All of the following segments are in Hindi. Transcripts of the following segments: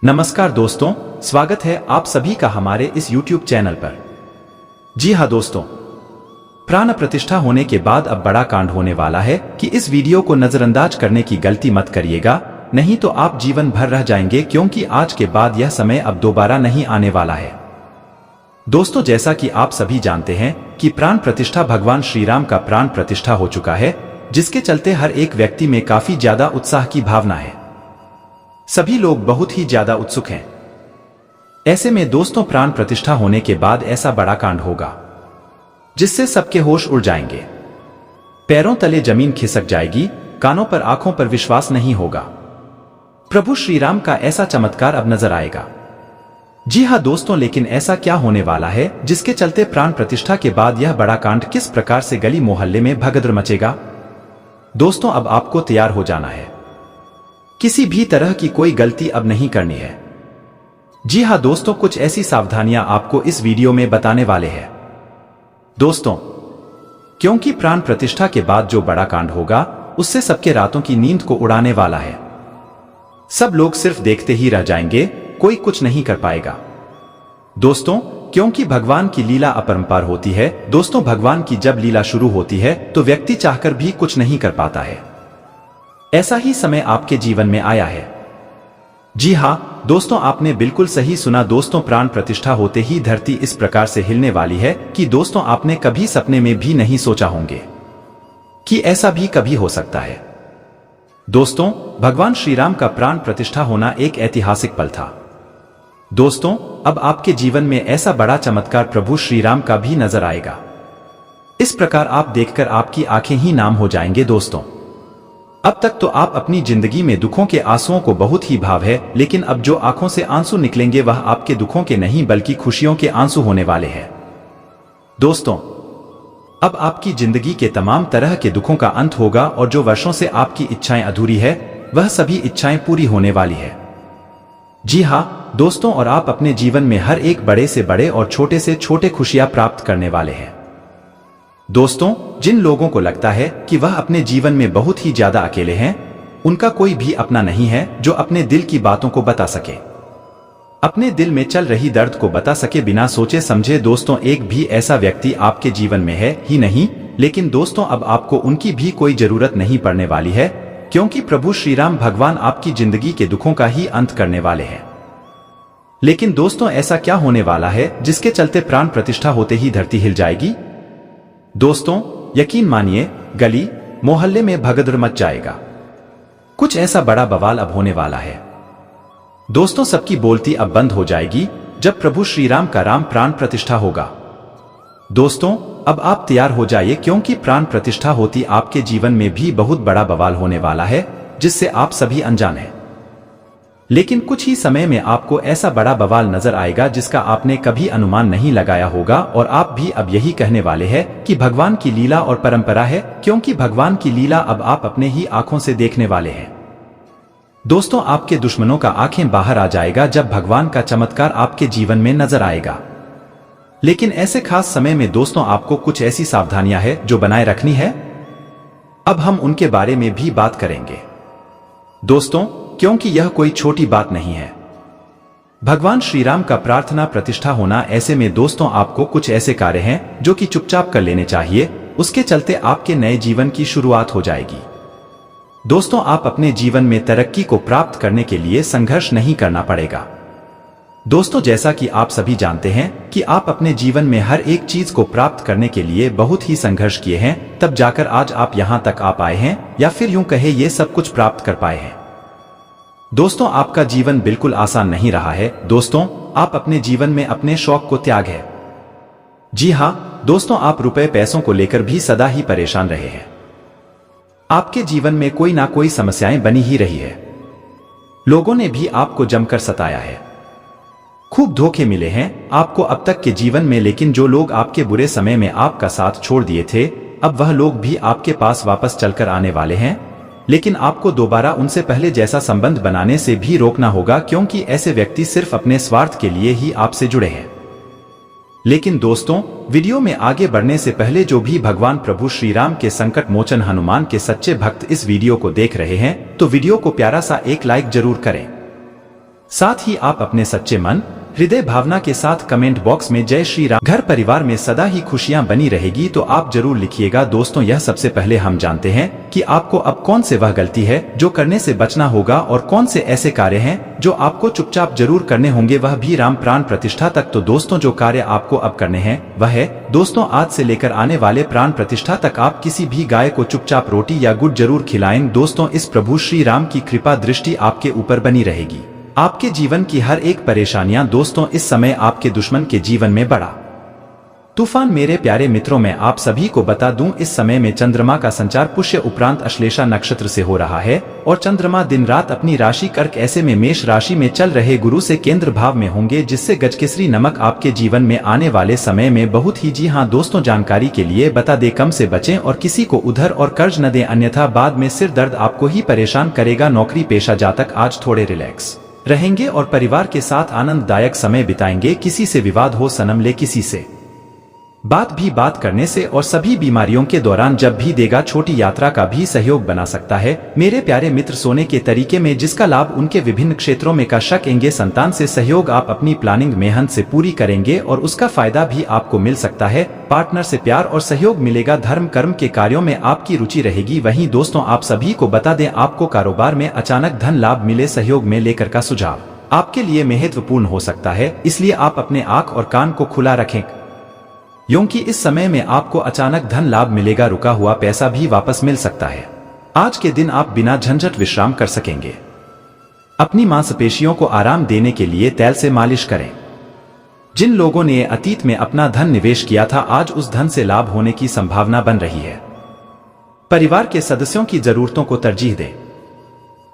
नमस्कार दोस्तों, स्वागत है आप सभी का हमारे इस YouTube चैनल पर। जी हाँ दोस्तों, प्राण प्रतिष्ठा होने के बाद अब बड़ा कांड होने वाला है कि इस वीडियो को नजरअंदाज करने की गलती मत करिएगा, नहीं तो आप जीवन भर रह जाएंगे, क्योंकि आज के बाद यह समय अब दोबारा नहीं आने वाला है। दोस्तों, जैसा कि आप सभी जानते हैं कि प्राण प्रतिष्ठा भगवान श्री राम का प्राण प्रतिष्ठा हो चुका है, जिसके चलते हर एक व्यक्ति में काफी ज्यादा उत्साह की भावना है। सभी लोग बहुत ही ज्यादा उत्सुक हैं। ऐसे में दोस्तों, प्राण प्रतिष्ठा होने के बाद ऐसा बड़ा कांड होगा जिससे सबके होश उड़ जाएंगे, पैरों तले जमीन खिसक जाएगी, कानों पर आंखों पर विश्वास नहीं होगा। प्रभु श्री राम का ऐसा चमत्कार अब नजर आएगा। जी हाँ दोस्तों, लेकिन ऐसा क्या होने वाला है जिसके चलते प्राण प्रतिष्ठा के बाद यह बड़ा कांड किस प्रकार से गली मोहल्ले में भगदड़ मचेगा? दोस्तों, अब आपको तैयार हो जाना है। किसी भी तरह की कोई गलती अब नहीं करनी है। जी हाँ दोस्तों, कुछ ऐसी सावधानियां आपको इस वीडियो में बताने वाले हैं दोस्तों, क्योंकि प्राण प्रतिष्ठा के बाद जो बड़ा कांड होगा उससे सबके रातों की नींद को उड़ाने वाला है। सब लोग सिर्फ देखते ही रह जाएंगे, कोई कुछ नहीं कर पाएगा दोस्तों, क्योंकि भगवान की लीला अपरंपार होती है। दोस्तों, भगवान की जब लीला शुरू होती है तो व्यक्ति चाहकर भी कुछ नहीं कर पाता है। ऐसा ही समय आपके जीवन में आया है। जी हाँ दोस्तों, आपने बिल्कुल सही सुना दोस्तों, प्राण प्रतिष्ठा होते ही धरती इस प्रकार से हिलने वाली है कि दोस्तों, आपने कभी सपने में भी नहीं सोचा होंगे कि ऐसा भी कभी हो सकता है। दोस्तों, भगवान श्री राम का प्राण प्रतिष्ठा होना एक ऐतिहासिक पल था। दोस्तों, अब आपके जीवन में ऐसा बड़ा चमत्कार प्रभु श्री राम का भी नजर आएगा। इस प्रकार आप देखकर आपकी आंखें ही नाम हो जाएंगे। दोस्तों, अब तक तो आप अपनी जिंदगी में दुखों के आंसुओं को बहुत ही भाव है, लेकिन अब जो आंखों से आंसू निकलेंगे वह आपके दुखों के नहीं बल्कि खुशियों के आंसू होने वाले हैं। दोस्तों, अब आपकी जिंदगी के तमाम तरह के दुखों का अंत होगा और जो वर्षों से आपकी इच्छाएं अधूरी है वह सभी इच्छाएं पूरी होने वाली है। जी हाँ दोस्तों, और आप अपने जीवन में हर एक बड़े से बड़े और छोटे से छोटे खुशियां प्राप्त करने वाले हैं। दोस्तों, जिन लोगों को लगता है कि वह अपने जीवन में बहुत ही ज्यादा अकेले हैं, उनका कोई भी अपना नहीं है जो अपने दिल की बातों को बता सके, अपने दिल में चल रही दर्द को बता सके बिना सोचे समझे। दोस्तों, एक भी ऐसा व्यक्ति आपके जीवन में है ही नहीं, लेकिन दोस्तों, अब आपको उनकी भी कोई जरूरत नहीं पड़ने वाली है, क्योंकि प्रभु श्री राम भगवान आपकी जिंदगी के दुखों का ही अंत करने वाले हैं। लेकिन दोस्तों, ऐसा क्या होने वाला है जिसके चलते प्राण प्रतिष्ठा होते ही धरती हिल जाएगी? दोस्तों, यकीन मानिए, गली मोहल्ले में भगदड़ मच जाएगा। कुछ ऐसा बड़ा बवाल अब होने वाला है। दोस्तों, सबकी बोलती अब बंद हो जाएगी जब प्रभु श्री राम का राम प्राण प्रतिष्ठा होगा। दोस्तों, अब आप तैयार हो जाइए, क्योंकि प्राण प्रतिष्ठा होती आपके जीवन में भी बहुत बड़ा बवाल होने वाला है जिससे आप सभी अनजान हैं। लेकिन कुछ ही समय में आपको ऐसा बड़ा बवाल नजर आएगा जिसका आपने कभी अनुमान नहीं लगाया होगा, और आप भी अब यही कहने वाले हैं कि भगवान की लीला और परंपरा है, क्योंकि भगवान की लीला अब आप अपने ही आंखों से देखने वाले हैं। दोस्तों, आपके दुश्मनों का आंखें बाहर आ जाएगा जब भगवान का चमत्कार आपके जीवन में नजर आएगा। लेकिन ऐसे खास समय में दोस्तों, आपको कुछ ऐसी सावधानियां हैं जो बनाए रखनी है। अब हम उनके बारे में भी बात करेंगे दोस्तों, क्योंकि यह कोई छोटी बात नहीं है। भगवान श्री राम का प्रार्थना प्रतिष्ठा होना, ऐसे में दोस्तों, आपको कुछ ऐसे कार्य हैं जो कि चुपचाप कर लेने चाहिए, उसके चलते आपके नए जीवन की शुरुआत हो जाएगी। दोस्तों, आप अपने जीवन में तरक्की को प्राप्त करने के लिए संघर्ष नहीं करना पड़ेगा। दोस्तों, जैसा कि आप सभी जानते हैं कि आप अपने जीवन में हर एक चीज को प्राप्त करने के लिए बहुत ही संघर्ष किए हैं, तब जाकर आज आप यहां तक आ पाए हैं, या फिर यूं कहे ये सब कुछ प्राप्त कर पाए हैं। दोस्तों, आपका जीवन बिल्कुल आसान नहीं रहा है। दोस्तों, आप अपने जीवन में अपने शौक को त्याग है। जी हाँ दोस्तों, आप रुपए पैसों को लेकर भी सदा ही परेशान रहे हैं। आपके जीवन में कोई ना कोई समस्याएं बनी ही रही है। लोगों ने भी आपको जमकर सताया है, खूब धोखे मिले हैं आपको अब तक के जीवन में, लेकिन जो लोग आपके बुरे समय में आपका साथ छोड़ दिए थे, अब वह लोग भी आपके पास वापस चलकर आने वाले हैं। लेकिन आपको दोबारा उनसे पहले जैसा संबंध बनाने से भी रोकना होगा, क्योंकि ऐसे व्यक्ति सिर्फ अपने स्वार्थ के लिए ही आपसे जुड़े हैं। लेकिन दोस्तों, वीडियो में आगे बढ़ने से पहले जो भी भगवान प्रभु श्री राम के संकट मोचन हनुमान के सच्चे भक्त इस वीडियो को देख रहे हैं, तो वीडियो को प्यारा सा एक लाइक जरूर करें। साथ ही आप अपने सच्चे मन, हृदय भावना के साथ कमेंट बॉक्स में जय श्री राम। घर परिवार में सदा ही खुशियां बनी रहेगी तो आप जरूर लिखिएगा। दोस्तों, यह सबसे पहले हम जानते हैं कि आपको अब कौन से वह गलती है जो करने से बचना होगा और कौन से ऐसे कार्य हैं जो आपको चुपचाप जरूर करने होंगे, वह भी राम प्राण प्रतिष्ठा तक। तो दोस्तों, जो कार्य आपको अब करने हैं वह है दोस्तों, आज से लेकर आने वाले प्राण प्रतिष्ठा तक आप किसी भी गाय को चुपचाप रोटी या गुड़ जरूर खिलाएं। दोस्तों, इस प्रभु श्री राम की कृपा दृष्टि आपके ऊपर बनी रहेगी। आपके जीवन की हर एक परेशानियां दोस्तों इस समय आपके दुश्मन के जीवन में बड़ा तूफान। मेरे प्यारे मित्रों, मैं आप सभी को बता दूं, इस समय में चंद्रमा का संचार पुष्य उपरांत अश्लेषा नक्षत्र से हो रहा है और चंद्रमा दिन रात अपनी राशि कर्क ऐसे में मेष राशि में चल रहे गुरु से केंद्र भाव में होंगे, जिससे गजकेसरी नमक आपके जीवन में आने वाले समय में बहुत ही, जी हां दोस्तों, जानकारी के लिए बता दे, कम से बचें और किसी को उधर और कर्ज न दें, अन्यथा बाद में सिर दर्द आपको ही परेशान करेगा। नौकरी पेशा जातक आज थोड़े रिलैक्स रहेंगे और परिवार के साथ आनंददायक समय बिताएंगे। किसी से विवाद हो सनम ले, किसी से बात करने से और सभी बीमारियों के दौरान जब भी देगा, छोटी यात्रा का भी सहयोग बना सकता है। मेरे प्यारे मित्र, सोने के तरीके में जिसका लाभ उनके विभिन्न क्षेत्रों में कर सकेंगे। संतान से सहयोग आप अपनी प्लानिंग मेहनत से पूरी करेंगे और उसका फायदा भी आपको मिल सकता है। पार्टनर से प्यार और सहयोग मिलेगा। धर्म कर्म के कार्यों में आपकी रुचि रहेगी। वहीं दोस्तों, आप सभी को बता दें, आपको कारोबार में अचानक धन लाभ मिले। सहयोग में लेकर का सुझाव आपके लिए महत्वपूर्ण हो सकता है, इसलिए आप अपने आंख और कान को खुला रखें, क्योंकि इस समय में आपको अचानक धन लाभ मिलेगा। रुका हुआ पैसा भी वापस मिल सकता है। आज के दिन आप बिना झंझट विश्राम कर सकेंगे। अपनी मांसपेशियों को आराम देने के लिए तेल से मालिश करें। जिन लोगों ने अतीत में अपना धन निवेश किया था, आज उस धन से लाभ होने की संभावना बन रही है। परिवार के सदस्यों की जरूरतों को तरजीह दें,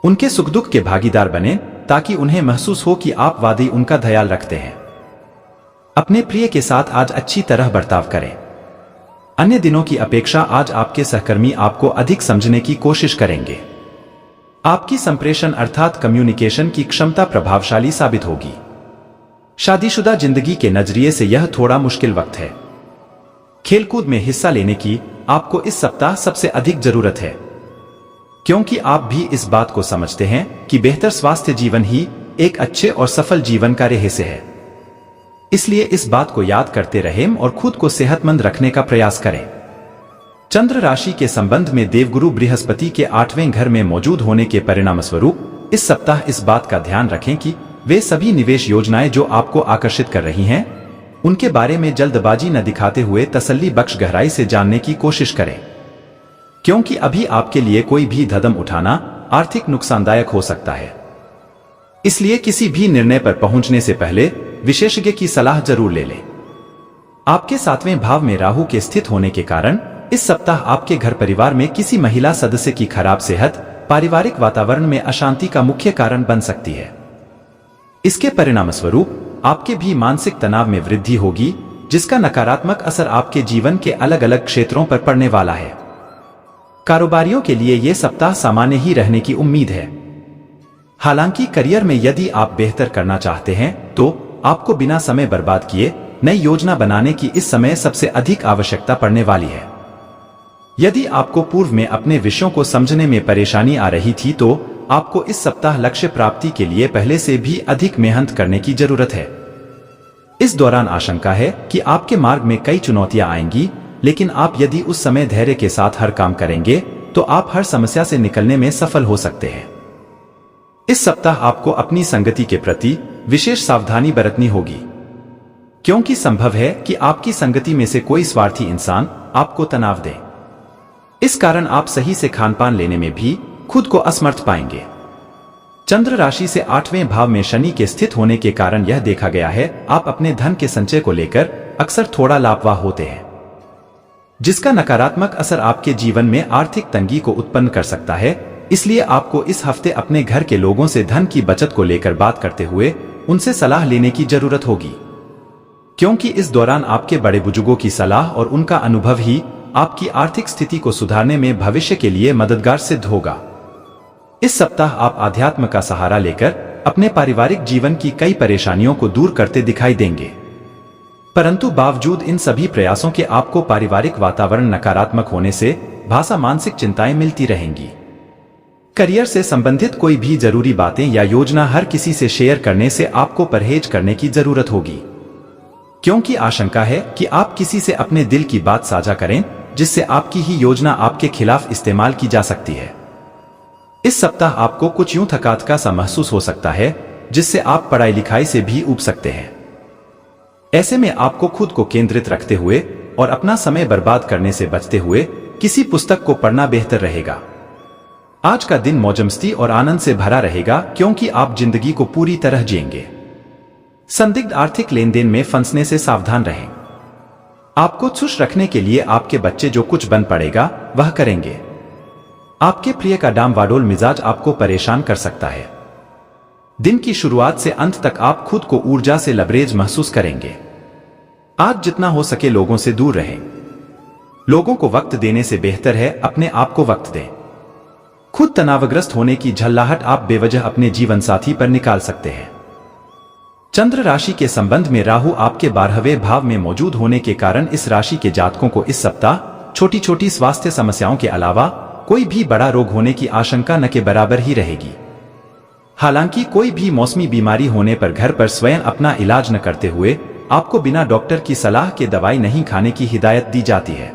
उनके सुख दुख के भागीदार बने ताकि उन्हें महसूस हो कि आप वाकई उनका ख्याल रखते हैं। अपने प्रिय के साथ आज अच्छी तरह बर्ताव करें। अन्य दिनों की अपेक्षा आज आपके सहकर्मी आपको अधिक समझने की कोशिश करेंगे। आपकी संप्रेषण अर्थात कम्युनिकेशन की क्षमता प्रभावशाली साबित होगी। शादीशुदा जिंदगी के नजरिए से यह थोड़ा मुश्किल वक्त है। खेलकूद में हिस्सा लेने की आपको इस सप्ताह सबसे अधिक जरूरत है, क्योंकि आप भी इस बात को समझते हैं कि बेहतर स्वास्थ्य जीवन ही एक अच्छे और सफल जीवन का रहस्य है। इसलिए इस बात को याद करते रहें और खुद को सेहतमंद रखने का प्रयास करें। चंद्र राशि के संबंध में देवगुरु बृहस्पति के 8वें घर में मौजूद होने के परिणाम स्वरूप इस सप्ताह इस बात का ध्यान रखें कि वे सभी निवेश योजनाएं जो आपको आकर्षित कर रही हैं, उनके बारे में जल्दबाजी न दिखाते हुए तसल्ली बख्श गहराई से जानने की कोशिश करें, क्योंकि अभी आपके लिए कोई भी कदम उठाना आर्थिक नुकसानदायक हो सकता है। इसलिए किसी भी निर्णय पर पहुंचने से पहले विशेषज्ञ की सलाह जरूर ले लें। आपके 7वें भाव में राहु के स्थित होने के कारण इस सप्ताह आपके घर परिवार में किसी महिला सदस्य की खराब सेहत पारिवारिक वातावरण में अशांति का मुख्य कारण बन सकती है। इसके परिणाम स्वरूप आपके भी मानसिक तनाव में वृद्धि होगी, जिसका नकारात्मक असर आपके जीवन के अलग अलग क्षेत्रों पर पड़ने वाला है। कारोबारियों के लिए यह सप्ताह सामान्य ही रहने की उम्मीद है। हालांकि करियर में यदि आप बेहतर करना चाहते हैं तो आपको बिना समय बर्बाद किए नई योजना बनाने की इस समय सबसे अधिक आवश्यकता पड़ने वाली है। यदि आपको पूर्व में अपने विषयों को समझने में परेशानी आ रही थी तो आपको इस सप्ताह लक्ष्य प्राप्ति के लिए पहले से भी अधिक मेहनत करने की जरूरत है। इस दौरान आशंका है कि आपके मार्ग में कई चुनौतियां आएंगी, लेकिन आप यदि उस समय धैर्य के साथ हर काम करेंगे तो आप हर समस्या से निकलने में सफल हो सकते हैं। इस सप्ताह आपको अपनी संगति के प्रति विशेष सावधानी बरतनी होगी, क्योंकि संभव है कि आपकी संगति में से कोई स्वार्थी इंसान आपको तनाव दे। इस कारण आप सही से खानपान लेने में भी खुद को असमर्थ पाएंगे। चंद्र राशि से 8वें भाव में शनि के स्थित होने के कारण यह देखा गया है आप अपने धन के संचय को लेकर अक्सर थोड़ा लापरवाह होते हैं, जिसका नकारात्मक असर आपके जीवन में आर्थिक तंगी को उत्पन्न कर सकता है। इसलिए आपको इस हफ्ते अपने घर के लोगों से धन की बचत को लेकर बात करते हुए उनसे सलाह लेने की जरूरत होगी, क्योंकि इस दौरान आपके बड़े बुजुर्गों की सलाह और उनका अनुभव ही आपकी आर्थिक स्थिति को सुधारने में भविष्य के लिए मददगार सिद्ध होगा। इस सप्ताह आप आध्यात्म का सहारा लेकर अपने पारिवारिक जीवन की कई परेशानियों को दूर करते दिखाई देंगे, परंतु बावजूद इन सभी प्रयासों के आपको पारिवारिक वातावरण नकारात्मक होने से भासा मानसिक चिंताएं मिलती रहेंगी। करियर से संबंधित कोई भी जरूरी बातें या योजना हर किसी से शेयर करने से आपको परहेज करने की जरूरत होगी, क्योंकि आशंका है कि आप किसी से अपने दिल की बात साझा करें जिससे आपकी ही योजना आपके खिलाफ इस्तेमाल की जा सकती है। इस सप्ताह आपको कुछ यूं थकान सा महसूस हो सकता है जिससे आप पढ़ाई लिखाई से भी ऊब सकते हैं। ऐसे में आपको खुद को केंद्रित रखते हुए और अपना समय बर्बाद करने से बचते हुए किसी पुस्तक को पढ़ना बेहतर रहेगा। आज का दिन मौजमस्ती और आनंद से भरा रहेगा क्योंकि आप जिंदगी को पूरी तरह जिएंगे। संदिग्ध आर्थिक लेन देन में फंसने से सावधान रहें। आपको खुश रखने के लिए आपके बच्चे जो कुछ बन पड़ेगा वह करेंगे। आपके प्रिय का डामाडोल मिजाज आपको परेशान कर सकता है। दिन की शुरुआत से अंत तक आप खुद को ऊर्जा से लबरेज महसूस करेंगे। आज जितना हो सके लोगों से दूर रहें। लोगों को वक्त देने से बेहतर है अपने आप को वक्त दें। खुद तनावग्रस्त होने की झल्लाहट आप बेवजह अपने जीवन साथी पर निकाल सकते हैं। चंद्र राशि के संबंध में राहु आपके 12वें भाव में मौजूद होने के कारण इस राशि के जातकों को इस सप्ताह छोटी छोटी स्वास्थ्य समस्याओं के अलावा कोई भी बड़ा रोग होने की आशंका न के बराबर ही रहेगी। हालांकि कोई भी मौसमी बीमारी होने पर घर पर स्वयं अपना इलाज न करते हुए आपको बिना डॉक्टर की सलाह के दवाई नहीं खाने की हिदायत दी जाती है।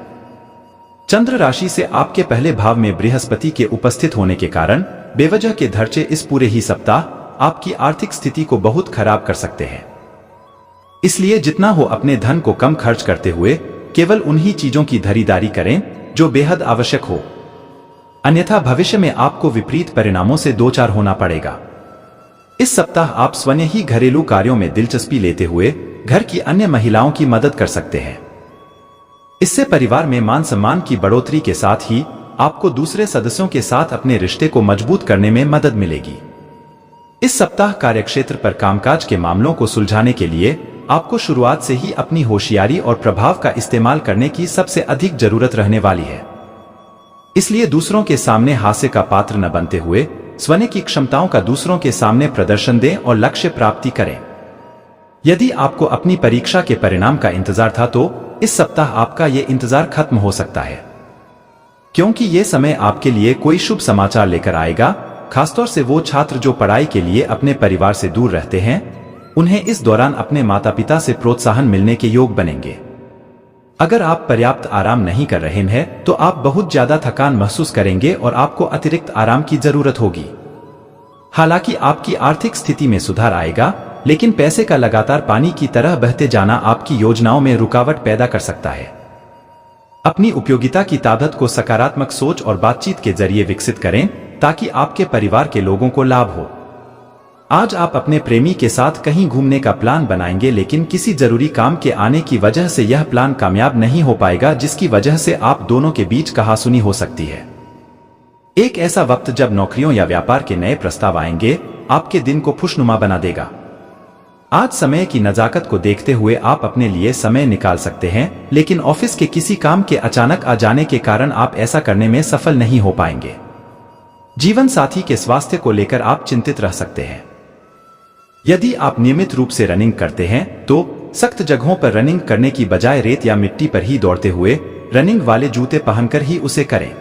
चंद्र राशि से आपके पहले भाव में बृहस्पति के उपस्थित होने के कारण बेवजह के खर्चे इस पूरे ही सप्ताह आपकी आर्थिक स्थिति को बहुत खराब कर सकते हैं। इसलिए जितना हो अपने धन को कम खर्च करते हुए केवल उन्हीं चीजों की खरीदारी करें जो बेहद आवश्यक हो, अन्यथा भविष्य में आपको विपरीत परिणामों से दो चार होना पड़ेगा। इस सप्ताह आप स्वयं ही घरेलू कार्यों में दिलचस्पी लेते हुए घर की अन्य महिलाओं की मदद कर सकते हैं। इससे परिवार में मान सम्मान की बढ़ोतरी के साथ ही आपको दूसरे सदस्यों के साथ अपने रिश्ते को मजबूत करने में मदद मिलेगी। इस सप्ताह कार्यक्षेत्र पर कामकाज के मामलों को सुलझाने के लिए आपको शुरुआत से ही अपनी होशियारी और प्रभाव का इस्तेमाल करने की सबसे अधिक जरूरत रहने वाली है। इसलिए दूसरों के सामने हास्य का पात्र न बनते हुए स्वयं की क्षमताओं का दूसरों के सामने प्रदर्शन दें और लक्ष्य प्राप्ति करें। यदि आपको अपनी परीक्षा के परिणाम का इंतजार था तो इस सप्ताह आपका ये इंतजार खत्म हो सकता है, क्योंकि ये समय आपके लिए कोई शुभ समाचार लेकर आएगा। खासतौर से वो छात्र जो पढ़ाई के लिए अपने परिवार से दूर रहते हैं, उन्हें इस दौरान अपने माता पिता से प्रोत्साहन मिलने के योग बनेंगे। अगर आप पर्याप्त आराम नहीं कर रहे हैं तो आप बहुत ज्यादा थकान महसूस करेंगे और आपको अतिरिक्त आराम की जरूरत होगी। हालांकि आपकी आर्थिक स्थिति में सुधार आएगा, लेकिन पैसे का लगातार पानी की तरह बहते जाना आपकी योजनाओं में रुकावट पैदा कर सकता है। अपनी उपयोगिता की ताकत को सकारात्मक सोच और बातचीत के जरिए विकसित करें ताकि आपके परिवार के लोगों को लाभ हो। आज आप अपने प्रेमी के साथ कहीं घूमने का प्लान बनाएंगे, लेकिन किसी जरूरी काम के आने की वजह से यह प्लान कामयाब नहीं हो पाएगा, जिसकी वजह से आप दोनों के बीच कहासुनी हो सकती है। एक ऐसा वक्त जब नौकरियों या व्यापार के नए प्रस्ताव आएंगे आपके दिन को खुशनुमा बना देगा। आज समय की नजाकत को देखते हुए आप अपने लिए समय निकाल सकते हैं, लेकिन ऑफिस के किसी काम के अचानक आ जाने के कारण आप ऐसा करने में सफल नहीं हो पाएंगे। जीवन साथी के स्वास्थ्य को लेकर आप चिंतित रह सकते हैं। यदि आप नियमित रूप से रनिंग करते हैं तो सख्त जगहों पर रनिंग करने की बजाय रेत या मिट्टी पर ही दौड़ते हुए रनिंग वाले जूते पहनकर ही उसे करें,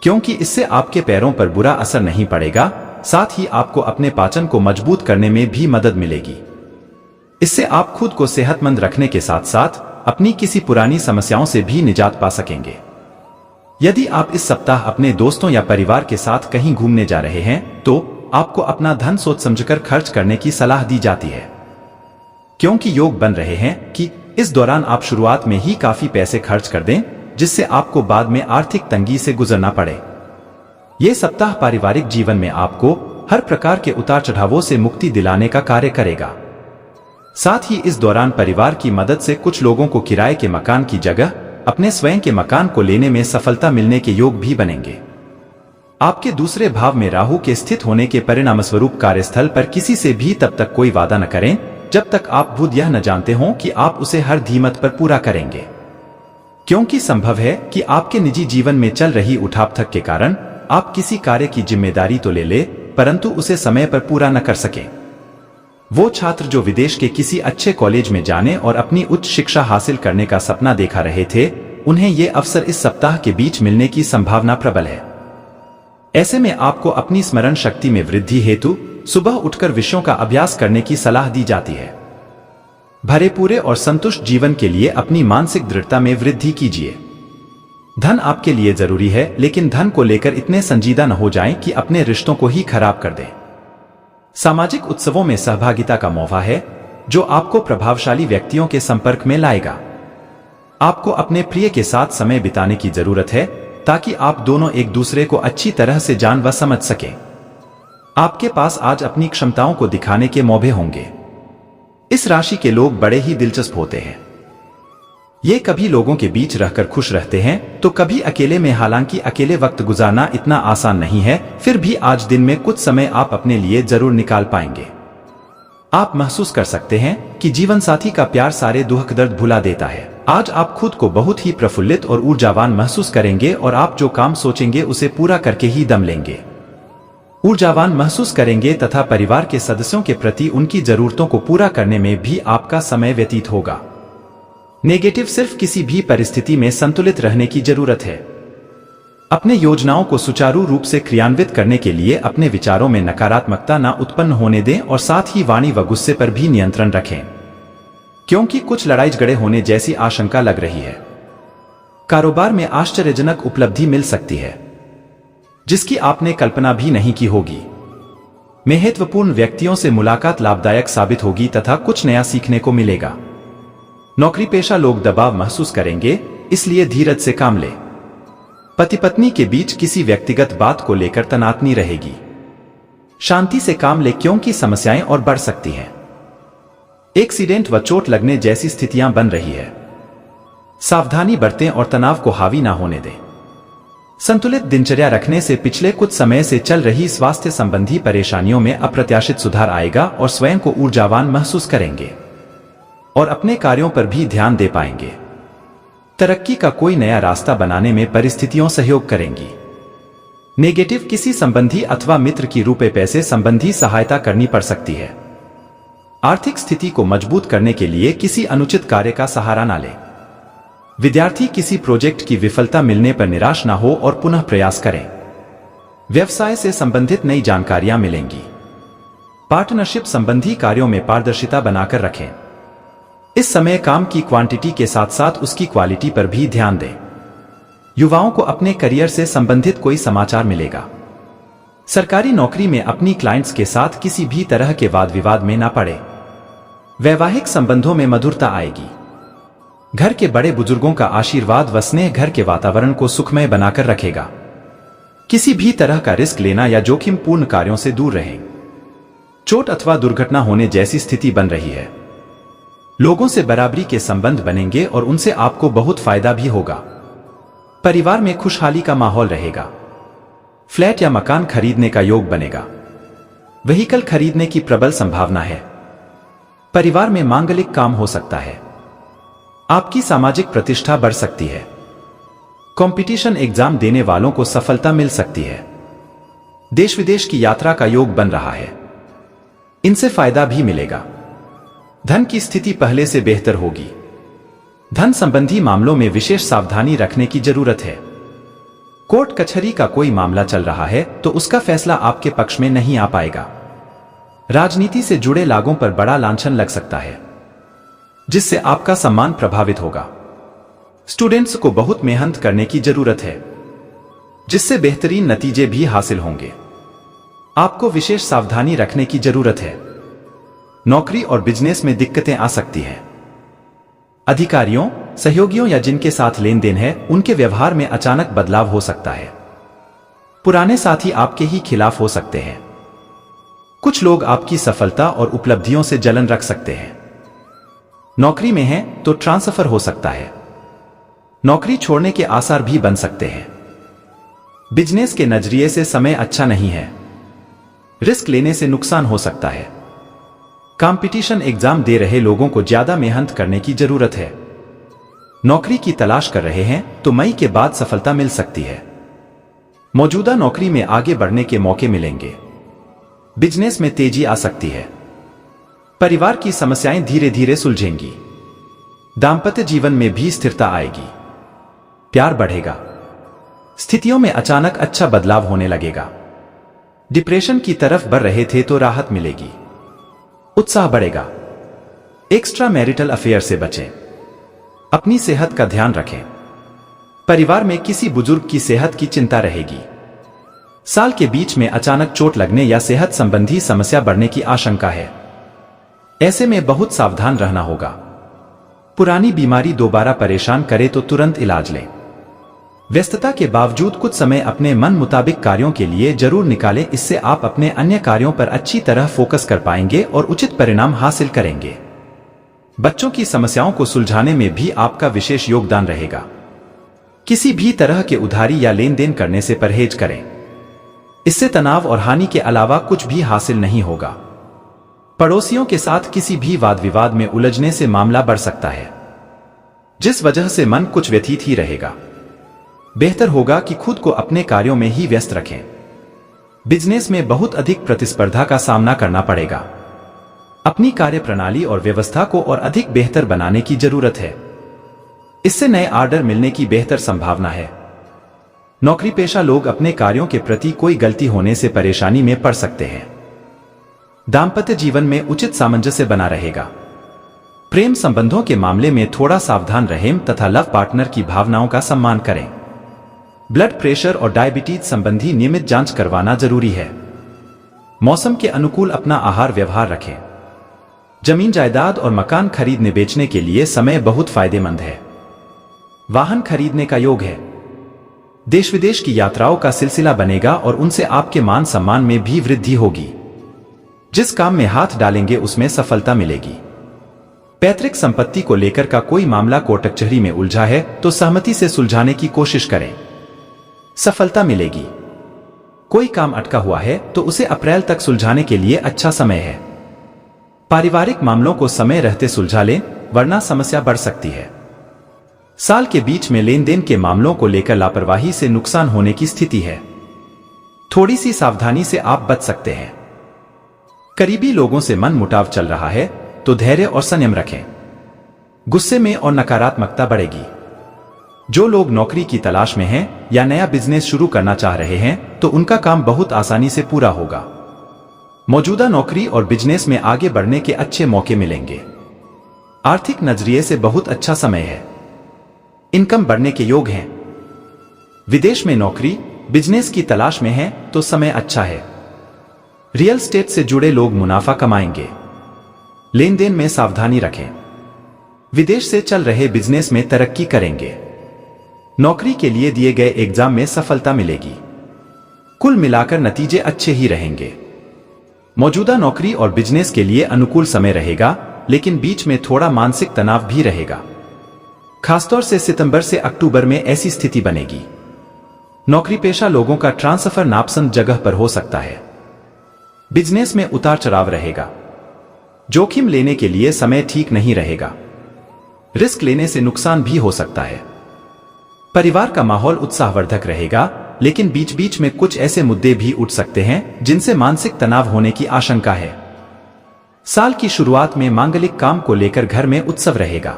क्योंकि इससे आपके पैरों पर बुरा असर नहीं पड़ेगा, साथ ही आपको अपने पाचन को मजबूत करने में भी मदद मिलेगी। इससे आप खुद को सेहतमंद रखने के साथ साथ अपनी किसी पुरानी समस्याओं से भी निजात पा सकेंगे। यदि आप इस सप्ताह अपने दोस्तों या परिवार के साथ कहीं घूमने जा रहे हैं तो आपको अपना धन सोच समझकर खर्च करने की सलाह दी जाती है, क्योंकि योग बन रहे हैं कि इस दौरान आप शुरुआत में ही काफी पैसे खर्च कर दें, जिससे आपको बाद में आर्थिक तंगी से गुजरना पड़े। ये सप्ताह पारिवारिक जीवन में आपको हर प्रकार के उतार चढ़ावों से मुक्ति दिलाने का कार्य करेगा। साथ ही इस दौरान परिवार की मदद से कुछ लोगों को किराए के मकान की जगह अपने स्वयं के मकान को लेने में सफलता मिलने के योग भी बनेंगे। आपके दूसरे भाव में राहु के स्थित होने के परिणामस्वरूप कार्यस्थल पर किसी से भी तब तक कोई वादा न करें जब तक आप खुद यह न जानते हों कि आप उसे हर कीमत पर पूरा करेंगे, क्योंकि संभव है कि आपके निजी जीवन में चल रही उठापटक के कारण आप किसी कार्य की जिम्मेदारी तो ले परंतु उसे समय पर पूरा न कर सकें। वो छात्र जो विदेश के किसी अच्छे कॉलेज में जाने और अपनी उच्च शिक्षा हासिल करने का सपना देखा रहे थे, उन्हें ये अवसर इस सप्ताह के बीच मिलने की संभावना प्रबल है। ऐसे में आपको अपनी स्मरण शक्ति में वृद्धि हेतु सुबह उठकर विषयों का अभ्यास करने की सलाह दी जाती है। भरे पूरे और संतुष्ट जीवन के लिए अपनी मानसिक दृढ़ता में वृद्धि कीजिए। धन आपके लिए जरूरी है, लेकिन धन को लेकर इतने संजीदा न हो जाएं कि अपने रिश्तों को ही खराब कर दें। सामाजिक उत्सवों में सहभागिता का मौका है जो आपको प्रभावशाली व्यक्तियों के संपर्क में लाएगा। आपको अपने प्रिय के साथ समय बिताने की जरूरत है ताकि आप दोनों एक दूसरे को अच्छी तरह से जान व समझ सकें। आपके पास आज अपनी क्षमताओं को दिखाने के मौके होंगे। इस राशि के लोग बड़े ही दिलचस्प होते हैं। ये कभी लोगों के बीच रहकर खुश रहते हैं तो कभी अकेले में। हालांकि अकेले वक्त गुजारना इतना आसान नहीं है, फिर भी आज दिन में कुछ समय आप अपने लिए जरूर निकाल पाएंगे। आप महसूस कर सकते हैं कि जीवन साथी का प्यार सारे दुख दर्द भुला देता है। आज आप खुद को बहुत ही प्रफुल्लित और ऊर्जावान महसूस करेंगे और आप जो काम सोचेंगे उसे पूरा करके ही दम लेंगे। ऊर्जावान महसूस करेंगे तथा परिवार के सदस्यों के प्रति उनकी जरूरतों को पूरा करने में भी आपका समय व्यतीत होगा। नेगेटिव सिर्फ किसी भी परिस्थिति में संतुलित रहने की जरूरत है। अपने योजनाओं को सुचारू रूप से क्रियान्वित करने के लिए अपने विचारों में नकारात्मकता न उत्पन्न होने दें और साथ ही वाणी व गुस्से पर भी नियंत्रण रखें, क्योंकि कुछ लड़ाई झगड़े होने जैसी आशंका लग रही है। कारोबार में आश्चर्यजनक उपलब्धि मिल सकती है जिसकी आपने कल्पना भी नहीं की होगी। महत्वपूर्ण व्यक्तियों से मुलाकात लाभदायक साबित होगी तथा कुछ नया सीखने को मिलेगा। नौकरी पेशा लोग दबाव महसूस करेंगे, इसलिए धीरज से काम लें। पति पत्नी के बीच किसी व्यक्तिगत बात को लेकर तनातनी रहेगी। शांति से काम लें क्योंकि समस्याएं और बढ़ सकती हैं। एक्सीडेंट व चोट लगने जैसी स्थितियां बन रही है। सावधानी बरतें और तनाव को हावी ना होने दें। संतुलित दिनचर्या रखने से पिछले कुछ समय से चल रही स्वास्थ्य संबंधी परेशानियों में अप्रत्याशित सुधार आएगा और स्वयं को ऊर्जावान महसूस करेंगे और अपने कार्यों पर भी ध्यान दे पाएंगे। तरक्की का कोई नया रास्ता बनाने में परिस्थितियां सहयोग करेंगी। नेगेटिव किसी संबंधी अथवा मित्र की रुपए पैसे संबंधी सहायता करनी पड़ सकती है। आर्थिक स्थिति को मजबूत करने के लिए किसी अनुचित कार्य का सहारा ना लें। विद्यार्थी किसी प्रोजेक्ट की विफलता मिलने पर निराश ना हो और पुनः प्रयास करें। व्यवसाय से संबंधित नई जानकारियां मिलेंगी। पार्टनरशिप संबंधी कार्यों में पारदर्शिता बनाकर रखें। इस समय काम की क्वांटिटी के साथ साथ उसकी क्वालिटी पर भी ध्यान दें। युवाओं को अपने करियर से संबंधित कोई समाचार मिलेगा। सरकारी नौकरी में अपनी क्लाइंट्स के साथ किसी भी तरह के वाद विवाद में ना पड़े। वैवाहिक संबंधों में मधुरता आएगी। घर के बड़े बुजुर्गों का आशीर्वाद व स्नेह घर के वातावरण को सुखमय बनाकर रखेगा। किसी भी तरह का रिस्क लेना या जोखिम पूर्ण कार्यों से दूर रहें। चोट अथवा दुर्घटना होने जैसी स्थिति बन रही है। लोगों से बराबरी के संबंध बनेंगे और उनसे आपको बहुत फायदा भी होगा। परिवार में खुशहाली का माहौल रहेगा। फ्लैट या मकान खरीदने का योग बनेगा। व्हीकल खरीदने की प्रबल संभावना है। परिवार में मांगलिक काम हो सकता है। आपकी सामाजिक प्रतिष्ठा बढ़ सकती है। कंपटीशन एग्जाम देने वालों को सफलता मिल सकती है। देश विदेश की यात्रा का योग बन रहा है। इनसे फायदा भी मिलेगा। धन की स्थिति पहले से बेहतर होगी। धन संबंधी मामलों में विशेष सावधानी रखने की जरूरत है। कोर्ट कचहरी का कोई मामला चल रहा है तो उसका फैसला आपके पक्ष में नहीं आ पाएगा। राजनीति से जुड़े लोगों पर बड़ा लांछन लग सकता है जिससे आपका सम्मान प्रभावित होगा। स्टूडेंट्स को बहुत मेहनत करने की जरूरत है जिससे बेहतरीन नतीजे भी हासिल होंगे। आपको विशेष सावधानी रखने की जरूरत है। नौकरी और बिजनेस में दिक्कतें आ सकती हैं। अधिकारियों, सहयोगियों या जिनके साथ लेन देन है उनके व्यवहार में अचानक बदलाव हो सकता है। पुराने साथी आपके ही खिलाफ हो सकते हैं। कुछ लोग आपकी सफलता और उपलब्धियों से जलन रख सकते हैं। नौकरी में हैं तो ट्रांसफर हो सकता है। नौकरी छोड़ने के आसार भी बन सकते हैं। बिजनेस के नजरिए से समय अच्छा नहीं है। रिस्क लेने से नुकसान हो सकता है। कंपटीशन एग्जाम दे रहे लोगों को ज्यादा मेहनत करने की जरूरत है। नौकरी की तलाश कर रहे हैं तो मई के बाद सफलता मिल सकती है। मौजूदा नौकरी में आगे बढ़ने के मौके मिलेंगे। बिजनेस में तेजी आ सकती है। परिवार की समस्याएं धीरे धीरे सुलझेंगी। दांपत्य जीवन में भी स्थिरता आएगी। प्यार बढ़ेगा। स्थितियों में अचानक अच्छा बदलाव होने लगेगा। डिप्रेशन की तरफ बढ़ रहे थे तो राहत मिलेगी। उत्साह बढ़ेगा। एक्स्ट्रा मैरिटल अफेयर से बचें। अपनी सेहत का ध्यान रखें। परिवार में किसी बुजुर्ग की सेहत की चिंता रहेगी। साल के बीच में अचानक चोट लगने या सेहत संबंधी समस्या बढ़ने की आशंका है। ऐसे में बहुत सावधान रहना होगा। पुरानी बीमारी दोबारा परेशान करे तो तुरंत इलाज लें। व्यस्तता के बावजूद कुछ समय अपने मन मुताबिक कार्यों के लिए जरूर निकालें, इससे आप अपने अन्य कार्यों पर अच्छी तरह फोकस कर पाएंगे और उचित परिणाम हासिल करेंगे। बच्चों की समस्याओं को सुलझाने में भी आपका विशेष योगदान रहेगा। किसी भी तरह के उधारी या लेन देन करने से परहेज करें। इससे तनाव और हानि के अलावा कुछ भी हासिल नहीं होगा। पड़ोसियों के साथ किसी भी वाद विवाद में उलझने से मामला बढ़ सकता है, जिस वजह से मन कुछ व्यथित ही रहेगा। बेहतर होगा कि खुद को अपने कार्यों में ही व्यस्त रखें। बिजनेस में बहुत अधिक प्रतिस्पर्धा का सामना करना पड़ेगा। अपनी कार्य प्रणाली और व्यवस्था को और अधिक बेहतर बनाने की जरूरत है। इससे नए ऑर्डर मिलने की बेहतर संभावना है। नौकरी पेशा लोग अपने कार्यों के प्रति कोई गलती होने से परेशानी में पड़ सकते हैं। दाम्पत्य जीवन में उचित सामंजस्य बना रहेगा। प्रेम संबंधों के मामले में थोड़ा सावधान रहें तथा लव पार्टनर की भावनाओं का सम्मान करें। ब्लड प्रेशर और डायबिटीज संबंधी नियमित जांच करवाना जरूरी है। मौसम के अनुकूल अपना आहार व्यवहार रखें। जमीन जायदाद और मकान खरीदने बेचने के लिए समय बहुत फायदेमंद है। वाहन खरीदने का योग है। देश विदेश की यात्राओं का सिलसिला बनेगा और उनसे आपके मान सम्मान में भी वृद्धि होगी। जिस काम में हाथ डालेंगे उसमें सफलता मिलेगी। पैतृक संपत्ति को लेकर का कोई मामला कोर्ट कचहरी में उलझा है तो सहमति से सुलझाने की कोशिश करें, सफलता मिलेगी। कोई काम अटका हुआ है तो उसे अप्रैल तक सुलझाने के लिए अच्छा समय है। पारिवारिक मामलों को समय रहते सुलझा लें, वरना समस्या बढ़ सकती है। साल के बीच में लेन देन के मामलों को लेकर लापरवाही से नुकसान होने की स्थिति है। थोड़ी सी सावधानी से आप बच सकते हैं। करीबी लोगों से मन मुटाव चल रहा है तो धैर्य और संयम रखें। गुस्से में और नकारात्मकता बढ़ेगी। जो लोग नौकरी की तलाश में हैं या नया बिजनेस शुरू करना चाह रहे हैं तो उनका काम बहुत आसानी से पूरा होगा। मौजूदा नौकरी और बिजनेस में आगे बढ़ने के अच्छे मौके मिलेंगे। आर्थिक नजरिए से बहुत अच्छा समय है। इनकम बढ़ने के योग हैं। विदेश में नौकरी बिजनेस की तलाश में हैं तो समय अच्छा है। रियल एस्टेट से जुड़े लोग मुनाफा कमाएंगे। लेन देन में सावधानी रखें। विदेश से चल रहे बिजनेस में तरक्की करेंगे। नौकरी के लिए दिए गए एग्जाम में सफलता मिलेगी। कुल मिलाकर नतीजे अच्छे ही रहेंगे। मौजूदा नौकरी और बिजनेस के लिए अनुकूल समय रहेगा, लेकिन बीच में थोड़ा मानसिक तनाव भी रहेगा। खासतौर से सितंबर से अक्टूबर में ऐसी स्थिति बनेगी। नौकरी पेशा लोगों का ट्रांसफर नापसंद जगह पर हो सकता है। बिजनेस में उतार चढ़ाव रहेगा। जोखिम लेने के लिए समय ठीक नहीं रहेगा। रिस्क लेने से नुकसान भी हो सकता है। परिवार का माहौल उत्साहवर्धक रहेगा, लेकिन बीच बीच में कुछ ऐसे मुद्दे भी उठ सकते हैं जिनसे मानसिक तनाव होने की आशंका है। साल की शुरुआत में मांगलिक काम को लेकर घर में उत्सव रहेगा।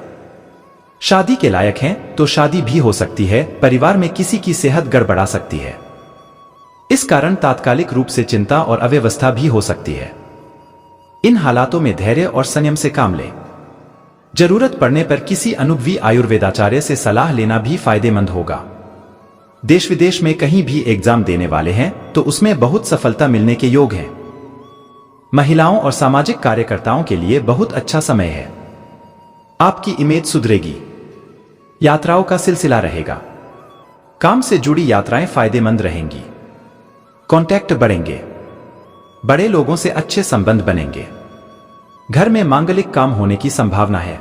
शादी के लायक हैं तो शादी भी हो सकती है। परिवार में किसी की सेहत गड़बड़ा सकती है। इस कारण तात्कालिक रूप से चिंता और अव्यवस्था भी हो सकती है। इन हालातों में धैर्य और संयम से काम लें। जरूरत पड़ने पर किसी अनुभवी आयुर्वेदाचार्य से सलाह लेना भी फायदेमंद होगा। देश विदेश में कहीं भी एग्जाम देने वाले हैं तो उसमें बहुत सफलता मिलने के योग हैं। महिलाओं और सामाजिक कार्यकर्ताओं के लिए बहुत अच्छा समय है। आपकी इमेज सुधरेगी। यात्राओं का सिलसिला रहेगा। काम से जुड़ी यात्राएं फायदेमंद रहेंगी। कॉन्टैक्ट बढ़ेंगे। बड़े लोगों से अच्छे संबंध बनेंगे। घर में मांगलिक काम होने की संभावना है।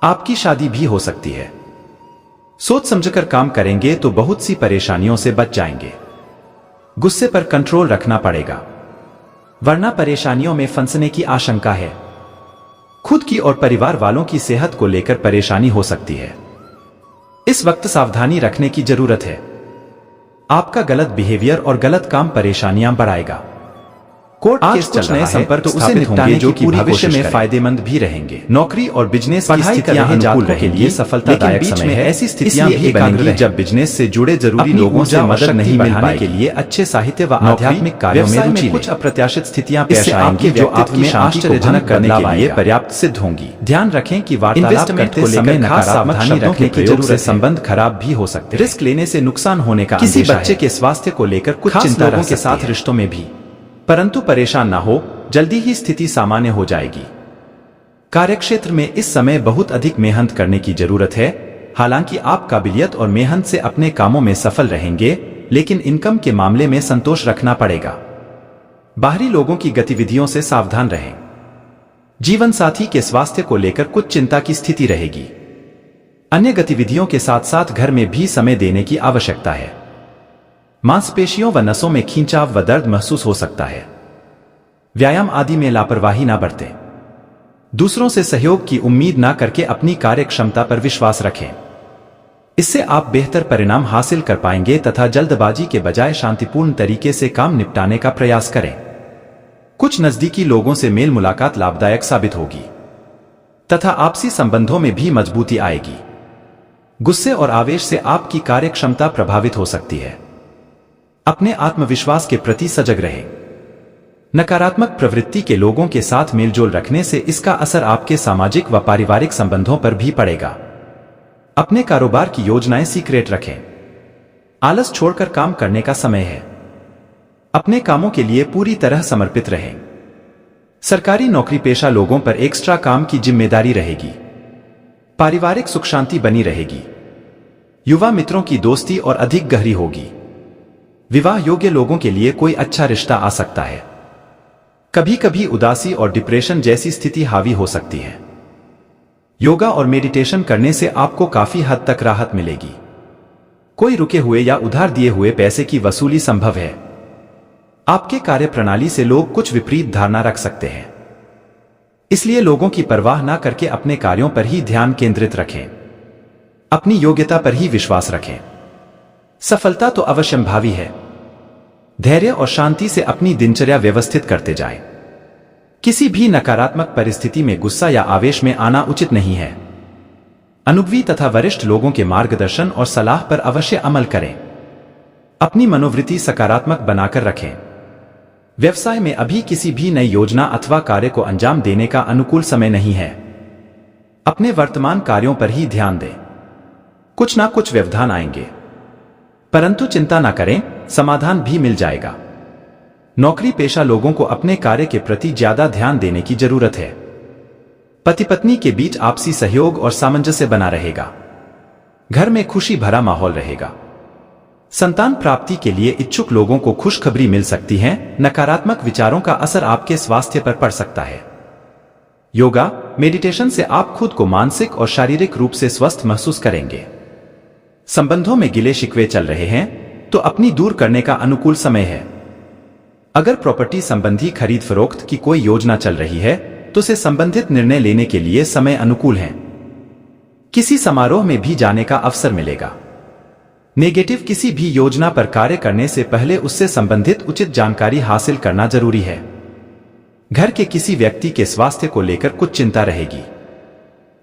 आपकी शादी भी हो सकती है। सोच समझकर काम करेंगे तो बहुत सी परेशानियों से बच जाएंगे। गुस्से पर कंट्रोल रखना पड़ेगा, वरना परेशानियों में फंसने की आशंका है। खुद की और परिवार वालों की सेहत को लेकर परेशानी हो सकती है। इस वक्त सावधानी रखने की जरूरत है। आपका गलत बिहेवियर और गलत काम परेशानियां बढ़ाएगा। कोर्ट केस चल रहा है तो उसे निपटाने जो कि भविष्य में फायदेमंद भी रहेंगे। नौकरी और बिजनेस की स्थितियां अनुकूल रहेंगी, सफलतादायक समय है। ऐसी स्थितियां भी बनेंगी जब बिजनेस से जुड़े जरूरी लोगों से मदद नहीं मिल पाने के लिए अच्छे साहित्य व आध्यात्मिक कार्यों में रुचि, कुछ अप्रत्याशित स्थितियां पेश आएंगी जो आपकी आश्चर्यजनक करने के लिए पर्याप्त सिद्ध होंगी। ध्यान रखें कि वार्तालाप करते समय नकारात्मक शब्दों के प्रयोग से संबंध खराब भी हो सकते हैं। रिस्क लेने से नुकसान होने का किसी बच्चे के स्वास्थ्य को लेकर कुछ चिंता लोगों के साथ रिश्तों में भी, परंतु परेशान ना हो, जल्दी ही स्थिति सामान्य हो जाएगी। कार्यक्षेत्र में इस समय बहुत अधिक मेहनत करने की जरूरत है। हालांकि आप काबिलियत और मेहनत से अपने कामों में सफल रहेंगे, लेकिन इनकम के मामले में संतोष रखना पड़ेगा। बाहरी लोगों की गतिविधियों से सावधान रहें। जीवन साथी के स्वास्थ्य को लेकर कुछ चिंता की स्थिति रहेगी। अन्य गतिविधियों के साथ साथ घर में भी समय देने की आवश्यकता है। मांसपेशियों व नसों में खींचाव व दर्द महसूस हो सकता है। व्यायाम आदि में लापरवाही ना बरतें। दूसरों से सहयोग की उम्मीद ना करके अपनी कार्य क्षमता पर विश्वास रखें। इससे आप बेहतर परिणाम हासिल कर पाएंगे तथा जल्दबाजी के बजाय शांतिपूर्ण तरीके से काम निपटाने का प्रयास करें। कुछ नजदीकी लोगों से मेल मुलाकात लाभदायक साबित होगी तथा आपसी संबंधों में भी मजबूती आएगी। गुस्से और आवेश से आपकी कार्य क्षमता प्रभावित हो सकती है। अपने आत्मविश्वास के प्रति सजग रहें। नकारात्मक प्रवृत्ति के लोगों के साथ मेलजोल रखने से इसका असर आपके सामाजिक व पारिवारिक संबंधों पर भी पड़ेगा। अपने कारोबार की योजनाएं सीक्रेट रखें। आलस छोड़कर काम करने का समय है। अपने कामों के लिए पूरी तरह समर्पित रहें। सरकारी नौकरी पेशा लोगों पर एक्स्ट्रा काम की जिम्मेदारी रहेगी। पारिवारिक सुख शांति बनी रहेगी। युवा मित्रों की दोस्ती और अधिक गहरी होगी। विवाह योग्य लोगों के लिए कोई अच्छा रिश्ता आ सकता है। कभी कभी उदासी और डिप्रेशन जैसी स्थिति हावी हो सकती है। योगा और मेडिटेशन करने से आपको काफी हद तक राहत मिलेगी। कोई रुके हुए या उधार दिए हुए पैसे की वसूली संभव है। आपके कार्य प्रणाली से लोग कुछ विपरीत धारणा रख सकते हैं, इसलिए लोगों की परवाह ना करके अपने कार्यों पर ही ध्यान केंद्रित रखें। अपनी योग्यता पर ही विश्वास रखें। सफलता तो अवश्यंभावी है। धैर्य और शांति से अपनी दिनचर्या व्यवस्थित करते जाएं। किसी भी नकारात्मक परिस्थिति में गुस्सा या आवेश में आना उचित नहीं है। अनुभवी तथा वरिष्ठ लोगों के मार्गदर्शन और सलाह पर अवश्य अमल करें। अपनी मनोवृत्ति सकारात्मक बनाकर रखें। व्यवसाय में अभी किसी भी नई योजना अथवा कार्य को अंजाम देने का अनुकूल समय नहीं है। अपने वर्तमान कार्यों पर ही ध्यान दें। कुछ ना कुछ व्यवधान आएंगे, परंतु चिंता ना करें, समाधान भी मिल जाएगा। नौकरी पेशा लोगों को अपने कार्य के प्रति ज्यादा ध्यान देने की जरूरत है। पति पत्नी के बीच आपसी सहयोग और सामंजस्य बना रहेगा। घर में खुशी भरा माहौल रहेगा। संतान प्राप्ति के लिए इच्छुक लोगों को खुशखबरी मिल सकती है। नकारात्मक विचारों का असर आपके स्वास्थ्य पर पड़ सकता है। योगा मेडिटेशन से आप खुद को मानसिक और शारीरिक रूप से स्वस्थ महसूस करेंगे। संबंधों में गिले शिकवे चल रहे हैं तो अपनी दूर करने का अनुकूल समय है। अगर प्रॉपर्टी संबंधी खरीद फरोख्त की कोई योजना चल रही है तो से संबंधित निर्णय लेने के लिए समय अनुकूल है। किसी समारोह में भी जाने का अवसर मिलेगा। नेगेटिव किसी भी योजना पर कार्य करने से पहले उससे संबंधित उचित जानकारी हासिल करना जरूरी है। घर के किसी व्यक्ति के स्वास्थ्य को लेकर कुछ चिंता रहेगी।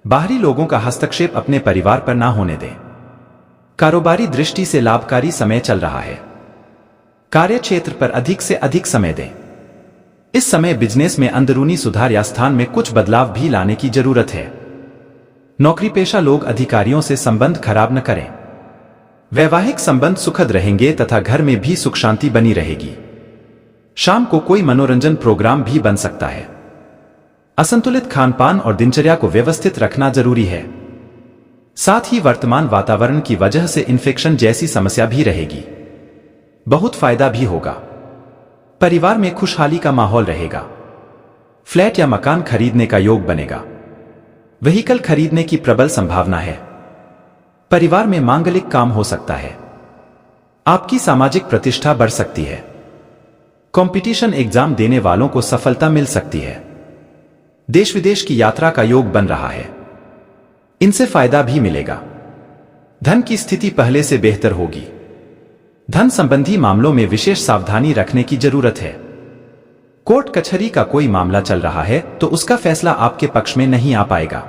बाहरी लोगों का हस्तक्षेप अपने परिवार पर ना होने दें। कारोबारी दृष्टि से लाभकारी समय चल रहा है। कार्य क्षेत्र पर अधिक से अधिक समय दें। इस समय बिजनेस में अंदरूनी सुधार या स्थान में कुछ बदलाव भी लाने की जरूरत है। नौकरी पेशा लोग अधिकारियों से संबंध खराब न करें। वैवाहिक संबंध सुखद रहेंगे तथा घर में भी सुख शांति बनी रहेगी। शाम को कोई मनोरंजन प्रोग्राम भी बन सकता है। असंतुलित खानपान और दिनचर्या को व्यवस्थित रखना जरूरी है। साथ ही वर्तमान वातावरण की वजह से इन्फेक्शन जैसी समस्या भी रहेगी। बहुत फायदा भी होगा। परिवार में खुशहाली का माहौल रहेगा। फ्लैट या मकान खरीदने का योग बनेगा। व्हीकल खरीदने की प्रबल संभावना है। परिवार में मांगलिक काम हो सकता है। आपकी सामाजिक प्रतिष्ठा बढ़ सकती है। कंपटीशन एग्जाम देने वालों को सफलता मिल सकती है। देश विदेश की यात्रा का योग बन रहा है। इनसे फायदा भी मिलेगा। धन की स्थिति पहले से बेहतर होगी। धन संबंधी मामलों में विशेष सावधानी रखने की जरूरत है। कोर्ट कचहरी का कोई मामला चल रहा है तो उसका फैसला आपके पक्ष में नहीं आ पाएगा।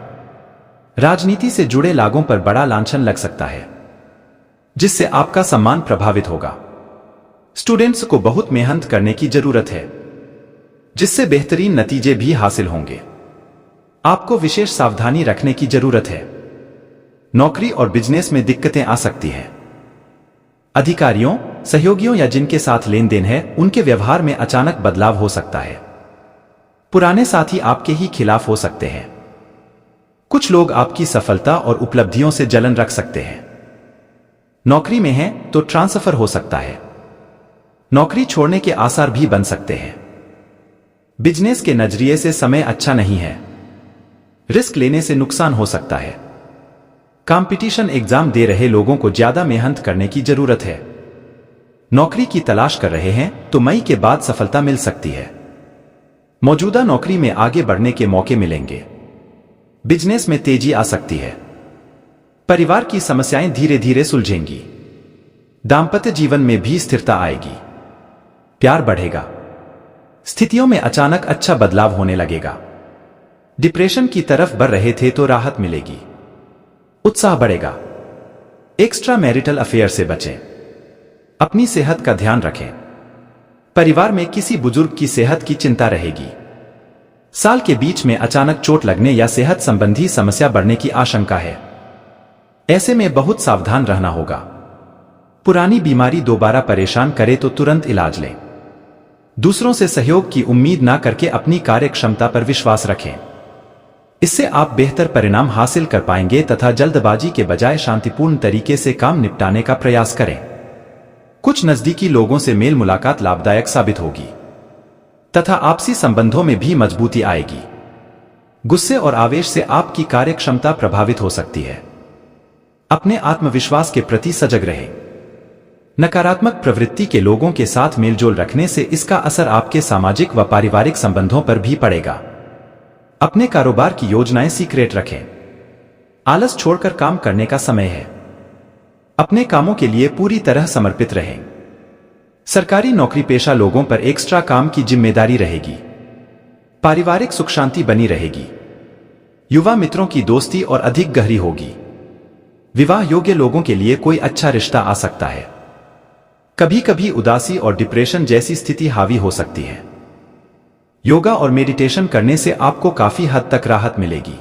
राजनीति से जुड़े लोगों पर बड़ा लांछन लग सकता है, जिससे आपका सम्मान प्रभावित होगा। स्टूडेंट्स को बहुत मेहनत करने की जरूरत है, जिससे बेहतरीन नतीजे भी हासिल होंगे। आपको विशेष सावधानी रखने की जरूरत है। नौकरी और बिजनेस में दिक्कतें आ सकती हैं। अधिकारियों, सहयोगियों या जिनके साथ लेन देन है उनके व्यवहार में अचानक बदलाव हो सकता है। पुराने साथी आपके ही खिलाफ हो सकते हैं। कुछ लोग आपकी सफलता और उपलब्धियों से जलन रख सकते हैं। नौकरी में हैं तो ट्रांसफर हो सकता है। नौकरी छोड़ने के आसार भी बन सकते हैं। बिजनेस के नजरिए से समय अच्छा नहीं है। रिस्क लेने से नुकसान हो सकता है। कंपटीशन एग्जाम दे रहे लोगों को ज्यादा मेहनत करने की जरूरत है। नौकरी की तलाश कर रहे हैं तो मई के बाद सफलता मिल सकती है। मौजूदा नौकरी में आगे बढ़ने के मौके मिलेंगे। बिजनेस में तेजी आ सकती है। परिवार की समस्याएं धीरे धीरे सुलझेंगी। दाम्पत्य जीवन में भी स्थिरता आएगी। प्यार बढ़ेगा। स्थितियों में अचानक अच्छा बदलाव होने लगेगा। डिप्रेशन की तरफ बढ़ रहे थे तो राहत मिलेगी। उत्साह बढ़ेगा। एक्स्ट्रा मैरिटल अफेयर से बचें। अपनी सेहत का ध्यान रखें। परिवार में किसी बुजुर्ग की सेहत की चिंता रहेगी। साल के बीच में अचानक चोट लगने या सेहत संबंधी समस्या बढ़ने की आशंका है। ऐसे में बहुत सावधान रहना होगा। पुरानी बीमारी दोबारा परेशान करे तो तुरंत इलाज लें। दूसरों से सहयोग की उम्मीद ना करके अपनी कार्य क्षमता पर विश्वास रखें। इससे आप बेहतर परिणाम हासिल कर पाएंगे तथा जल्दबाजी के बजाय शांतिपूर्ण तरीके से काम निपटाने का प्रयास करें। कुछ नजदीकी लोगों से मेल मुलाकात लाभदायक साबित होगी तथा आपसी संबंधों में भी मजबूती आएगी। गुस्से और आवेश से आपकी कार्य क्षमता प्रभावित हो सकती है। अपने आत्मविश्वास के प्रति सजग रहें। नकारात्मक प्रवृत्ति के लोगों के साथ मेलजोल रखने से इसका असर आपके सामाजिक व पारिवारिक संबंधों पर भी पड़ेगा। अपने कारोबार की योजनाएं सीक्रेट रखें। आलस छोड़कर काम करने का समय है। अपने कामों के लिए पूरी तरह समर्पित रहें। सरकारी नौकरी पेशा लोगों पर एक्स्ट्रा काम की जिम्मेदारी रहेगी। पारिवारिक सुख शांति बनी रहेगी। युवा मित्रों की दोस्ती और अधिक गहरी होगी। विवाह योग्य लोगों के लिए कोई अच्छा रिश्ता आ सकता है। कभी कभी उदासी और डिप्रेशन जैसी स्थिति हावी हो सकती है। योगा और मेडिटेशन करने से आपको काफी हद तक राहत मिलेगी।